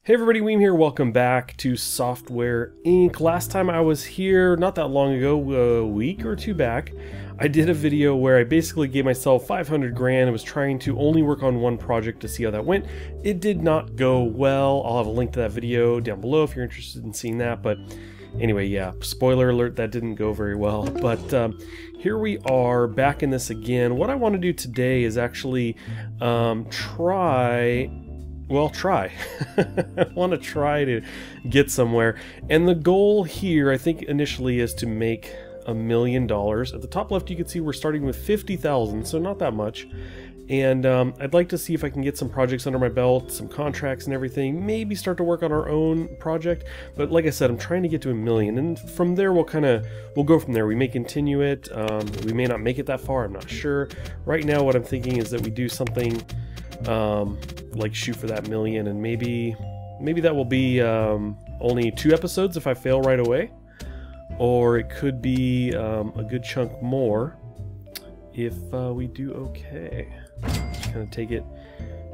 Hey everybody, Weem here. Welcome back to Software Inc. Last time I was here, not that long ago, a week or two back, I did a video where I basically gave myself 500 grand. I was trying to only work on one project to see how that went. It did not go well. I'll have a link to that video down below if you're interested in seeing that. But anyway, yeah, spoiler alert, that didn't go very well. But here we are back in this again. What I want to do today is actually try. I want to try to get somewhere, and the goal here I think initially is to make $1 million. At the top left you can see we're starting with 50,000, so not that much, and I'd like to see if I can get some projects under my belt, some contracts and everything, maybe start to work on our own project. But like I said, I'm trying to get to $1 million, and from there we'll go from there. We may continue it, we may not make it that far, I'm not sure. Right now what I'm thinking is that we do something like shoot for that $1 million, and maybe that will be only 2 episodes if I fail right away, or it could be a good chunk more if we do okay. Just kind of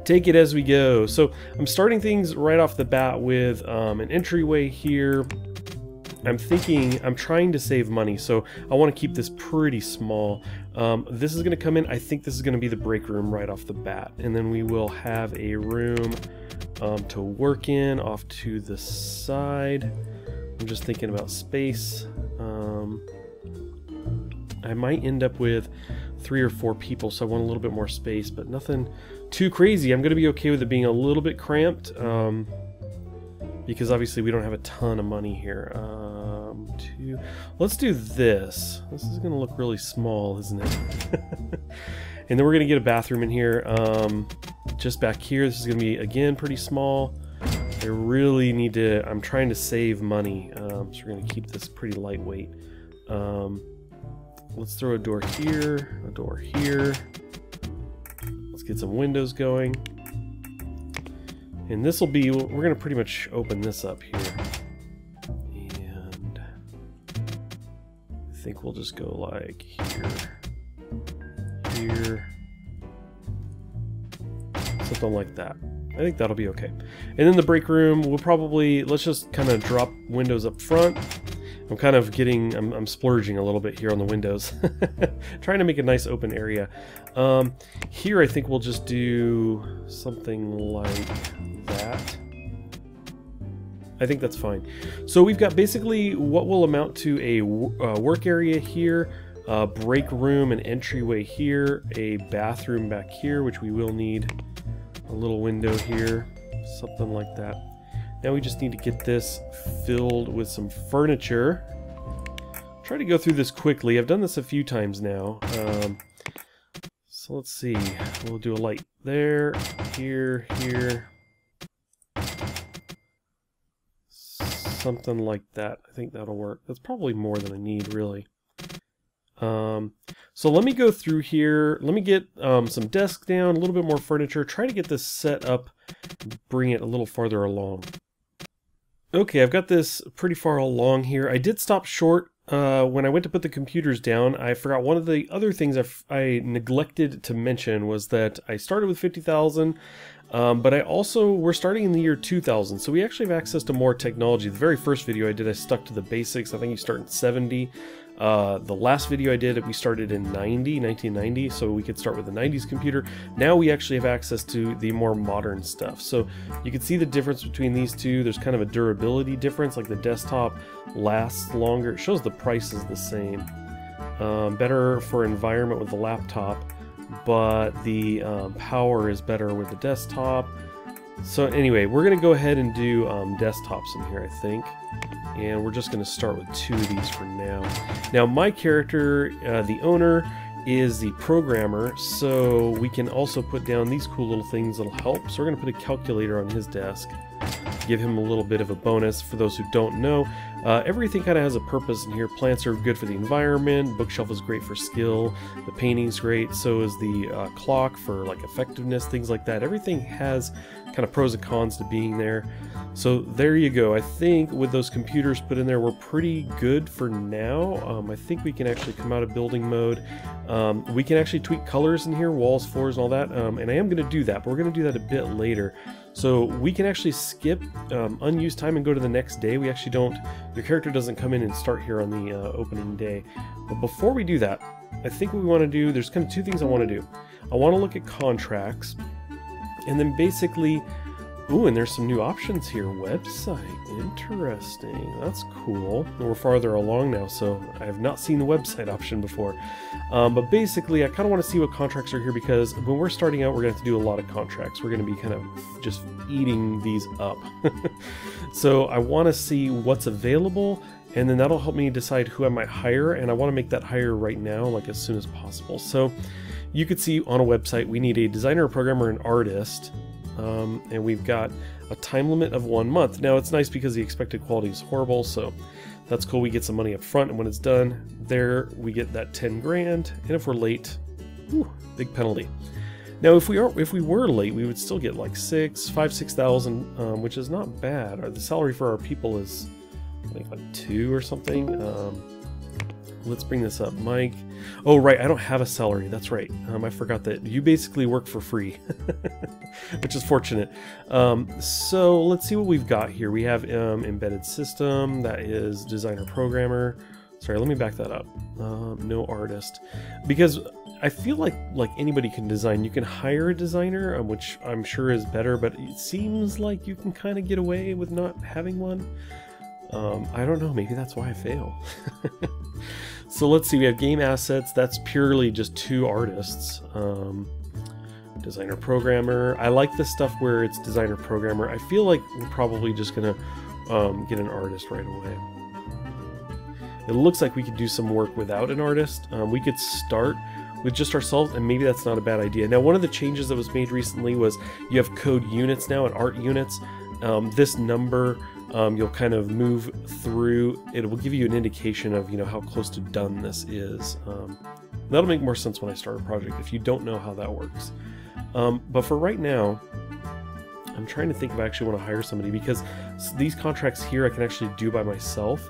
take it as we go. So I'm starting things right off the bat with an entryway here. I'm trying to save money, so I want to keep this pretty small. This is going to come in, I think this is going to be the break room right off the bat, and then we will have a room to work in off to the side. I'm just thinking about space. I might end up with 3 or 4 people, so I want a little bit more space, but nothing too crazy. I'm going to be okay with it being a little bit cramped, because obviously we don't have a ton of money here. Let's do this. This is going to look really small, isn't it? And then we're going to get a bathroom in here. Just back here, this is going to be, again, pretty small. I really need to, I'm trying to save money, so we're going to keep this pretty lightweight. Let's throw a door here, a door here. Let's get some windows going. And this will be, we're going to pretty much open this up here. And I think we'll just go like here, something like that. I think that'll be okay. And then the break room, we'll probably, let's just kind of drop windows up front. I'm kind of getting, I'm splurging a little bit here on the windows. Trying to make a nice open area. Here I think we'll just do something like that. I think that's fine. So we've got basically what will amount to a work area here, a break room, an entryway here, a bathroom back here, which we will need, a little window here, something like that. Now we just need to get this filled with some furniture. Try to go through this quickly. I've done this a few times now. So let's see. We'll do a light there, here, something like that. I think that'll work. That's probably more than I need, really. So let me go through here. Let me get some desks down, a little bit more furniture. Try to get this set up, bring it a little farther along. Okay, I've got this pretty far along here. I did stop short when I went to put the computers down. I forgot one of the other things I neglected to mention was that I started with 50,000, but we're starting in the year 2000, so we actually have access to more technology. The very first video I did, I stuck to the basics. I think you start in 70. The last video I did, we started in 1990, so we could start with the 90s computer. Now we actually have access to the more modern stuff. So you can see the difference between these two. There's kind of a durability difference, like the desktop lasts longer. It shows the price is the same. Better for environment with the laptop, but the power is better with the desktop. So anyway, we're going to go ahead and do desktops in here, I think. And we're just going to start with 2 of these for now. Now my character, the owner, is the programmer, so we can also put down these cool little things that'll help. So we're going to put a calculator on his desk, give him a little bit of a bonus. For those who don't know, everything kind of has a purpose in here. Plants are good for the environment, bookshelf is great for skill, the painting's great, so is the clock for like effectiveness, things like that. Everything has kind of pros and cons to being there. So there you go. I think with those computers put in there, we're pretty good for now. I think we can actually come out of building mode. We can actually tweak colors in here, walls, floors, and all that. And I am going to do that, but we're going to do that a bit later. So we can actually skip unused time and go to the next day. We actually don't, your character doesn't come in and start here on the opening day. But before we do that, I think what we want to do, there's kind of two things I want to do. I want to look at contracts, and then basically, ooh, and there's some new options here. Website, interesting. That's cool. We're farther along now, so I have not seen the website option before. But basically, I kind of want to see what contracts are here, because when we're starting out, we're going to have to do a lot of contracts. We're going to be kind of just eating these up. So I want to see what's available, and then that'll help me decide who I might hire, and I want to make that hire right now, like as soon as possible. So you could see on a website, we need a designer, a programmer, an artist. And we've got a time limit of 1 month. Now it's nice because the expected quality is horrible, so that's cool. We get some money up front, and when it's done, there we get that 10 grand. And if we're late, whew, big penalty. Now if we were late, we would still get like 6,000, which is not bad. The salary for our people is I think like 2 or something. Let's bring this up, Mike. Oh, right, I don't have a salary. That's right. I forgot that you basically work for free, which is fortunate. So let's see what we've got here. We have embedded system. That is designer programmer. Sorry, let me back that up. No artist, because I feel like anybody can design. You can hire a designer, which I'm sure is better, but it seems like you can kind of get away with not having one. I don't know, maybe that's why I fail. So let's see, we have game assets. That's purely just 2 artists. Designer programmer. I like the stuff where it's designer programmer. I feel like we're probably just gonna get an artist right away. It looks like we could do some work without an artist. We could start with just ourselves, and maybe that's not a bad idea. Now, one of the changes that was made recently was you have code units now and art units. This number, you'll kind of move through. It will give you an indication of, how close to done this is. That'll make more sense when I start a project if you don't know how that works. But for right now, I'm trying to think if I actually want to hire somebody, because these contracts here I can actually do by myself.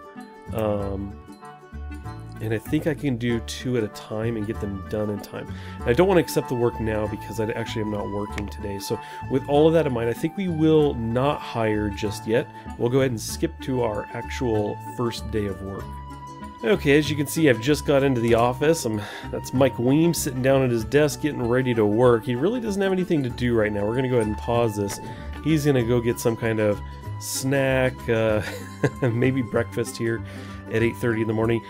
And I think I can do 2 at a time and get them done in time. And I don't want to accept the work now because I actually am not working today. So with all of that in mind, I think we will not hire just yet. We'll go ahead and skip to our actual first day of work. Okay, as you can see, I've just got into the office. That's Mike Weems sitting down at his desk getting ready to work. He really doesn't have anything to do right now. We're going to go ahead and pause this. He's going to go get some kind of snack, maybe breakfast here at 8:30 in the morning.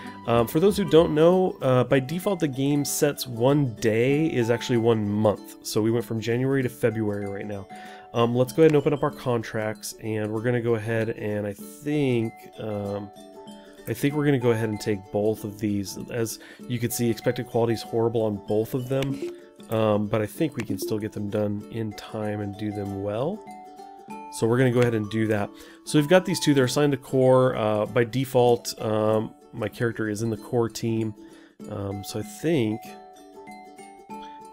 For those who don't know, by default the game sets 1 day is actually 1 month. So we went from January to February right now. Let's go ahead and open up our contracts, and we're going to go ahead and I think we're going to go ahead and take both of these. As you can see, expected quality is horrible on both of them, but I think we can still get them done in time and do them well. So we're going to go ahead and do that. So we've got these 2. They're assigned to core. By default, my character is in the core team. So I think...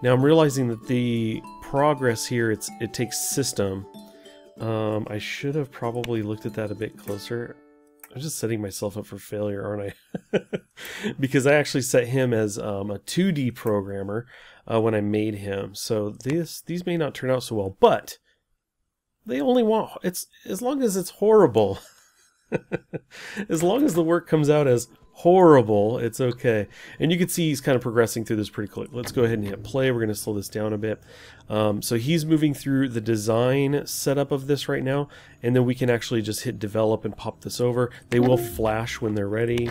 Now I'm realizing that the progress here, it takes system. I should have probably looked at that a bit closer. I'm just setting myself up for failure, aren't I? Because I actually set him as a 2D programmer when I made him. So these may not turn out so well, but... They only want, it's as long as it's horrible. As long as the work comes out as horrible, it's okay. And you can see he's kind of progressing through this pretty quick. Let's go ahead and hit play. We're going to slow this down a bit. So he's moving through the design setup of this right now, and then we can actually just hit develop and pop this over. They will flash when they're ready.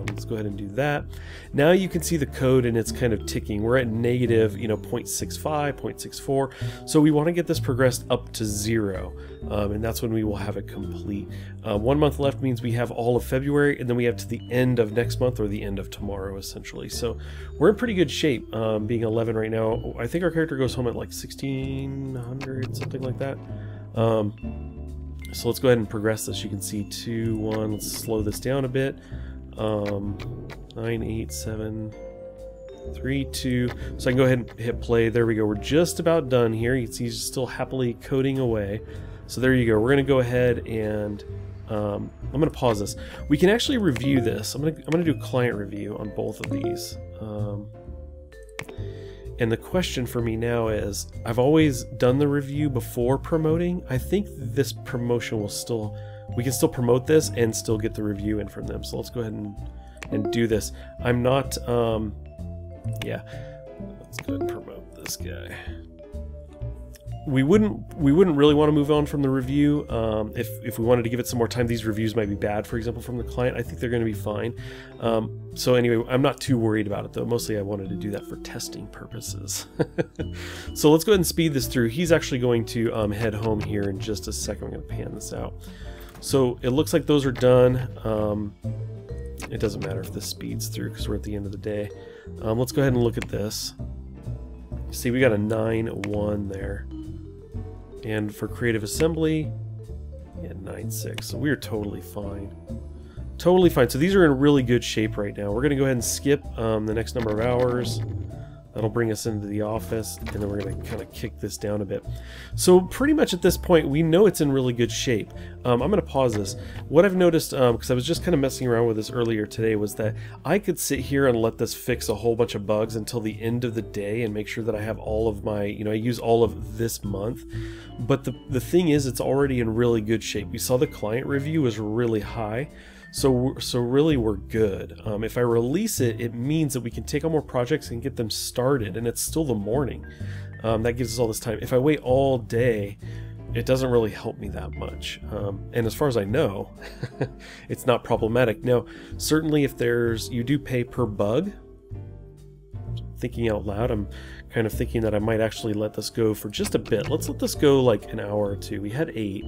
Let's go ahead and do that. Now you can see the code and it's kind of ticking. We're at negative, 0.65, 0.64. So we want to get this progressed up to 0, and that's when we will have it complete. 1 month left means we have all of February, and then we have to the end of next month or the end of tomorrow, essentially. So we're in pretty good shape, being 11 right now. I think our character goes home at like 1600, something like that. So let's go ahead and progress this. You can see 2, 1. Let's slow this down a bit. 9, 8, 7. 3, 2. So I can go ahead and hit play. There we go. We're just about done here. You can see he's still happily coding away. So there you go. We're going to go ahead and I'm going to pause this. We can actually review this. I'm going to do a client review on both of these. And the question for me now is, I've always done the review before promoting. I think this promotion will still, we can still promote this and still get the review in from them. So let's go ahead and do this. I'm not, yeah, let's go ahead and promote this guy. We wouldn't really want to move on from the review. If we wanted to give it some more time, these reviews might be bad, for example, from the client. I think they're going to be fine. So anyway, I'm not too worried about it, though. Mostly I wanted to do that for testing purposes. So let's go ahead and speed this through. He's actually going to head home here in just a second. I'm going to pan this out. So it looks like those are done. It doesn't matter if this speeds through because we're at the end of the day. Let's go ahead and look at this. See, we got a 9-1 there. And for creative assembly, yeah, 9.6. So we are totally fine. Totally fine. So these are in really good shape right now. We're going to go ahead and skip the next number of hours. That'll bring us into the office, and then we're going to kind of kick this down a bit. So pretty much at this point, we know it's in really good shape. I'm going to pause this. What I've noticed, because I was just kind of messing around with this earlier today, was that I could sit here and let this fix a whole bunch of bugs until the end of the day and make sure that I have all of my, I use all of this month. But the thing is, it's already in really good shape. We saw the client review was really high. So really we're good. If I release it, it means that we can take on more projects and get them started, and it's still the morning. That gives us all this time. If I wait all day, it doesn't really help me that much. And as far as I know, it's not problematic. Now, certainly if you do pay per bug, thinking out loud, I'm kind of thinking that I might actually let this go for just a bit. Let's let this go like an hour or two. We had 8.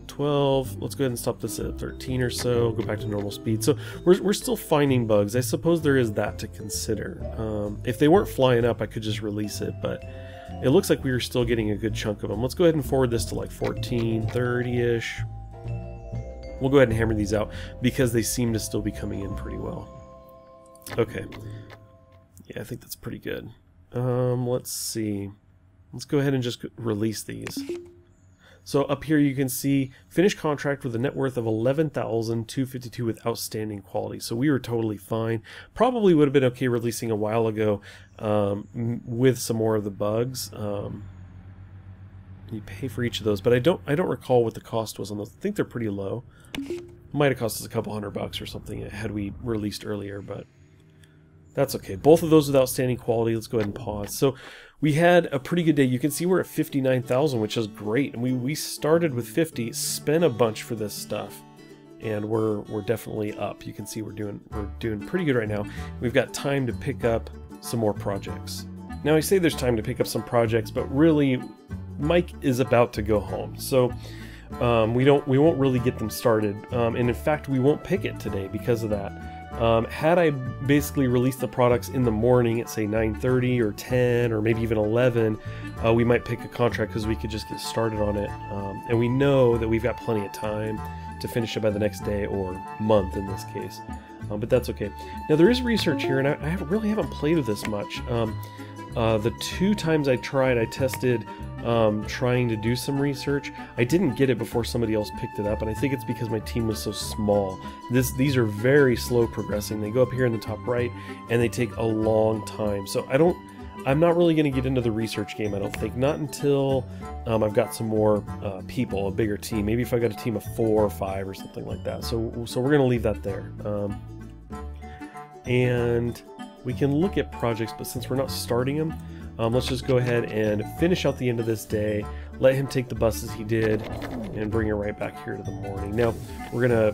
12. Let's go ahead and stop this at 13 or so, go back to normal speed. So we're still finding bugs. I suppose there is that to consider. If they weren't flying up, I could just release it, but it looks like we were still getting a good chunk of them. Let's go ahead and forward this to like 14, 30-ish. We'll go ahead and hammer these out because they seem to still be coming in pretty well. Okay. Yeah, I think that's pretty good. Let's see. Let's go ahead and just release these. So up here you can see finished contract with a net worth of $11,252 with outstanding quality. So we were totally fine. Probably would have been okay releasing a while ago with some more of the bugs. You pay for each of those, but I don't recall what the cost was on those. I think they're pretty low. Might have cost us a couple $100 or something had we released earlier, but that's okay. Both of those with outstanding quality. Let's go ahead and pause. So we had a pretty good day. You can see we're at 59,000, which is great. And we started with 50, spent a bunch for this stuff, and we're definitely up. You can see we're doing pretty good right now. We've got time to pick up some more projects. Now I say there's time to pick up some projects, but really Mike is about to go home. So we won't really get them started. And in fact, we won't pick it today because of that. Had I basically released the products in the morning at say 9:30 or 10 or maybe even 11, we might pick a contract because we could just get started on it. And we know that we've got plenty of time to finish it by the next day or month in this case. But that's okay. Now there is research here, and I really haven't played with this much. The 2 times I tried, I tested trying to do some research. I didn't get it before somebody else picked it up, and I think it's because my team was so small. These are very slow progressing. They go up here in the top right, and they take a long time. So I'm not really going to get into the research game, I don't think. Not until I've got some more people, a bigger team. Maybe if I got a team of 4 or 5 or something like that. So we're going to leave that there. And we can look at projects, but since we're not starting them, let's just go ahead and finish out the end of this day, let him take the buses he did, and bring it right back here to the morning. Now, we're going to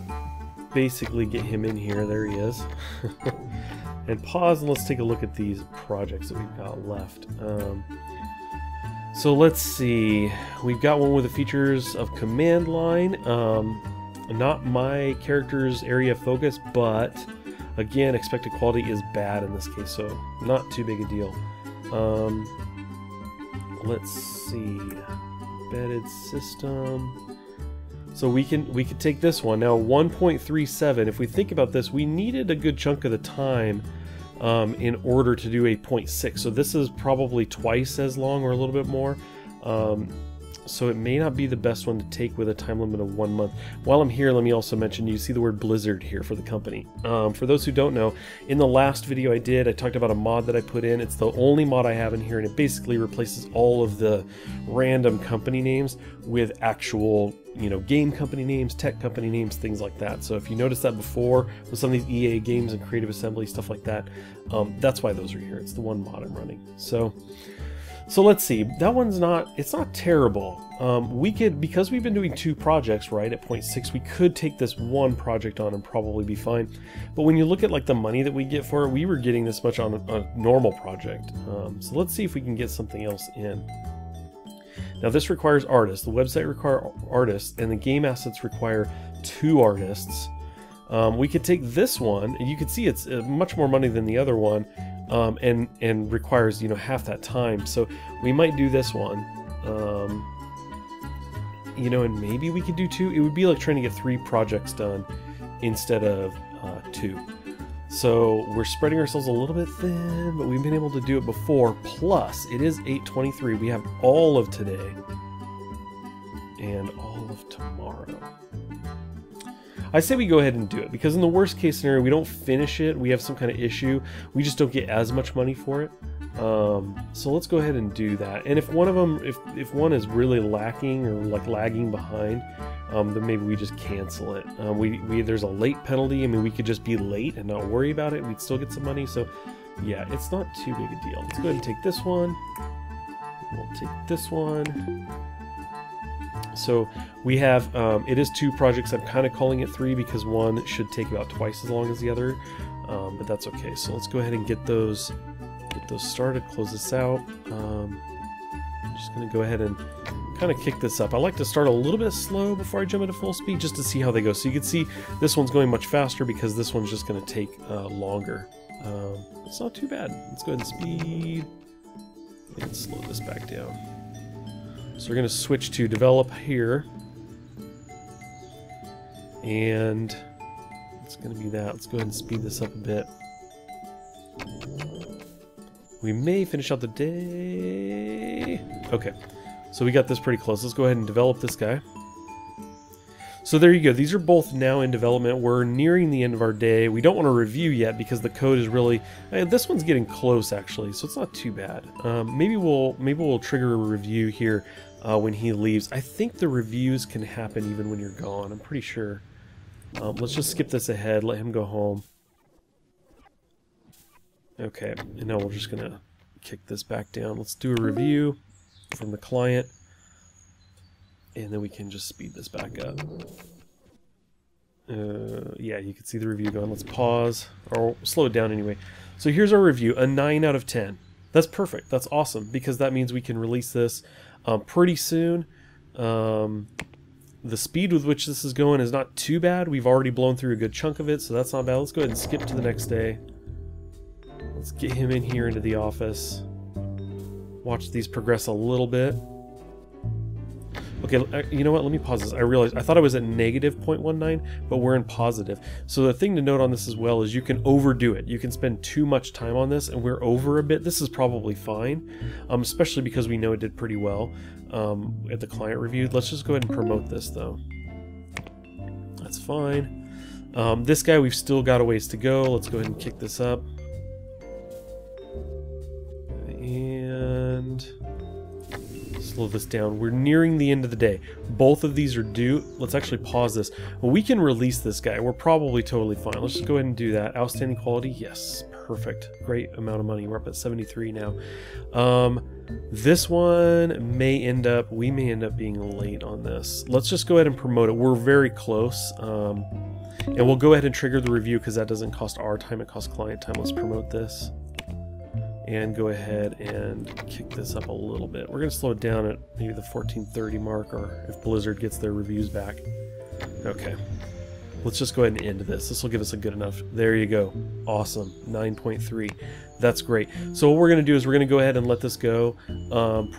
basically get him in here. There he is. And pause, and let's take a look at these projects that we've got left. So let's see. We've got one with the features of command line. Not my character's area of focus, but again, expected quality is bad in this case, so not too big a deal. Let's see, embedded system. So we could take this one now. 1.37. If we think about this, we needed a good chunk of the time in order to do a 0.6. So this is probably twice as long or a little bit more. So it may not be the best one to take with a time limit of 1 month. While I'm here, let me also mention, you see the word Blizzard here for the company. For those who don't know, in the last video I did, I talked about a mod that I put in. It's the only mod I have in here, and it basically replaces all of the random company names with actual, you know, game company names, tech company names, things like that. So if you noticed that before with some of these EA games and Creative Assembly, stuff like that, that's why those are here. It's the one mod I'm running. So let's see, that one's not, it's not terrible. We could, because we've been doing 2 projects, right, at 0.6, we could take this one project on and probably be fine. But when you look at like the money that we get for it, we were getting this much on a normal project. So let's see if we can get something else in. Now this requires artists, the website requires artists, and the game assets require 2 artists. We could take this one, and you can see it's much more money than the other one. And requires, you know, half that time. So we might do this one, you know, and maybe we could do 2. It would be like trying to get 3 projects done instead of 2. So we're spreading ourselves a little bit thin, but we've been able to do it before. Plus, it is 8:23. We have all of today and all of tomorrow. I say we go ahead and do it, because in the worst case scenario, we don't finish it, we have some kind of issue, we just don't get as much money for it. So let's go ahead and do that. And if one of them, if one is really lacking or like lagging behind, then maybe we just cancel it. There's a late penalty. I mean, we could just be late and not worry about it. We'd still get some money. So yeah, it's not too big a deal. Let's go ahead and take this one. We'll take this one. So we have, it is 2 projects. I'm kind of calling it 3 because one should take about twice as long as the other, but that's okay. So let's go ahead and get those started, close this out. I'm just going to go ahead and kind of kick this up. I like to start a little bit slow before I jump into full speed just to see how they go. So you can see this one's going much faster because this one's just going to take longer. It's not too bad. Let's go ahead and speed and slow this back down. So we're going to switch to develop here, and it's going to be that. Let's go ahead and speed this up a bit. We may finish out the day. Okay, so we got this pretty close. Let's go ahead and develop this guy. So there you go. These are both now in development. We're nearing the end of our day. We don't want to review yet because the code is really... this one's getting close, actually, so it's not too bad. Maybe we'll trigger a review here when he leaves. I think the reviews can happen even when you're gone. I'm pretty sure. Let's just skip this ahead. Let him go home. Okay, and now we're just going to kick this back down. Let's do a review from the client. And then we can just speed this back up. Yeah, you can see the review going. Let's pause, or slow it down anyway. So here's our review, a 9 out of 10. That's perfect. That's awesome, because that means we can release this pretty soon. The speed with which this is going is not too bad. We've already blown through a good chunk of it, so that's not bad. Let's go ahead and skip to the next day. Let's get him in here into the office. Watch these progress a little bit. Okay, you know what? Let me pause this. I realized I thought I was at negative 0.19, but we're in positive. So the thing to note on this as well is you can overdo it. You can spend too much time on this, and we're over a bit. This is probably fine, especially because we know it did pretty well at the client review. Let's just go ahead and promote this, though. That's fine. This guy, we've still got a ways to go. Let's go ahead and kick this up. And... slow this down. We're nearing the end of the day. Both of these are due. Let's actually pause this. Well, we can release this guy. We're probably totally fine. Let's just go ahead and do that. Outstanding quality. Yes. Perfect. Great amount of money. We're up at 73 now. This one we may end up being late on this. Let's just go ahead and promote it. We're very close. And we'll go ahead and trigger the review because that doesn't cost our time. It costs client time. Let's promote this. And go ahead and kick this up a little bit. We're going to slow it down at maybe the 1430 mark, or if Blizzard gets their reviews back. Okay. Let's just go ahead and end this. This will give us a good enough. There you go. Awesome. 9.3. That's great. So what we're going to do is we're going to go ahead and let this go.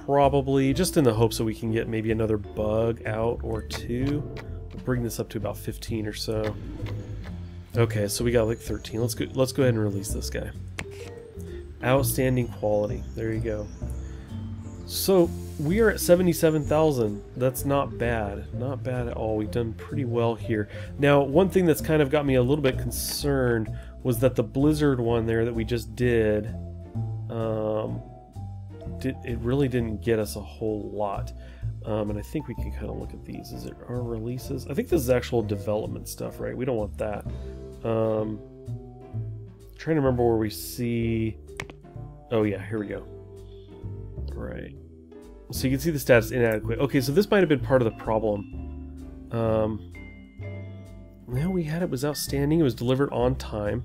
Probably just in the hopes that we can get maybe another bug out or 2. We'll bring this up to about 15 or so. Okay, so we got like 13. Let's go ahead and release this guy. Outstanding quality. There you go. So we are at 77,000. That's not bad. Not bad at all. We've done pretty well here. Now, one thing that's kind of got me a little bit concerned was that the Blizzard one there that we just did, it really didn't get us a whole lot. And I think we can kind of look at these. Is it our releases? I think this is actual development stuff, right? We don't want that. Trying to remember where we see... Oh yeah, here we go. Right. So you can see the stats inadequate. Okay, so this might have been part of the problem. Well, we had it was outstanding. It was delivered on time.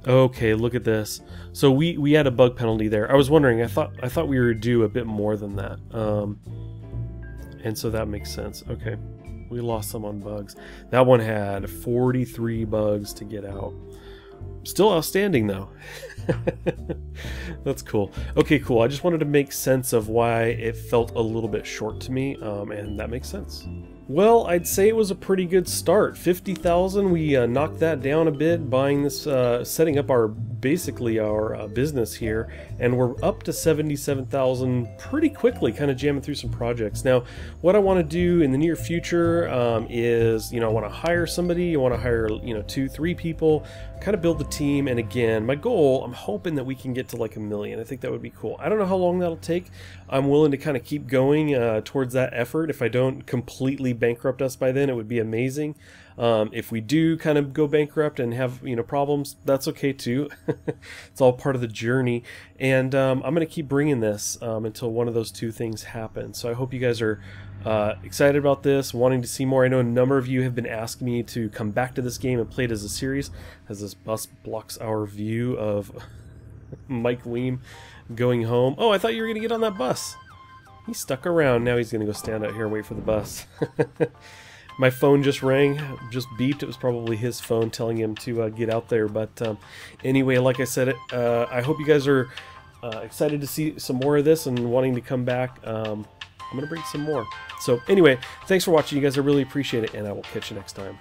Okay, look at this. So we had a bug penalty there. I was wondering. I thought we were due a bit more than that. And so that makes sense. Okay, we lost some on bugs. That one had 43 bugs to get out. Still outstanding though. That's cool. Okay, cool. I just wanted to make sense of why it felt a little bit short to me, and that makes sense. Well, I'd say it was a pretty good start. 50,000, we knocked that down a bit, buying this, setting up our basically our business here, and we're up to 77,000 pretty quickly, kind of jamming through some projects. Now, what I want to do in the near future is, I want to hire somebody. I want to hire, 2-3 people, kind of build the team. And again, my goal, I'm hoping that we can get to like 1 million. I think that would be cool. I don't know how long that'll take. I'm willing to kind of keep going towards that effort. If I don't completely bankrupt us by then, it would be amazing. If we do kind of go bankrupt and have problems, that's okay too. It's all part of the journey, and I'm going to keep bringing this until one of those two things happen. So I hope you guys are excited about this, wanting to see more. I know a number of you have been asking me to come back to this game and play it as a series, as this bus blocks our view of Mike Weem going home. Oh, I thought you were going to get on that bus. He stuck around. Now he's going to go stand out here and wait for the bus. My phone just rang, just beeped. It was probably his phone telling him to get out there. But anyway, like I said, I hope you guys are excited to see some more of this and wanting to come back. I'm going to bring some more. So anyway, thanks for watching, you guys. I really appreciate it, and I will catch you next time.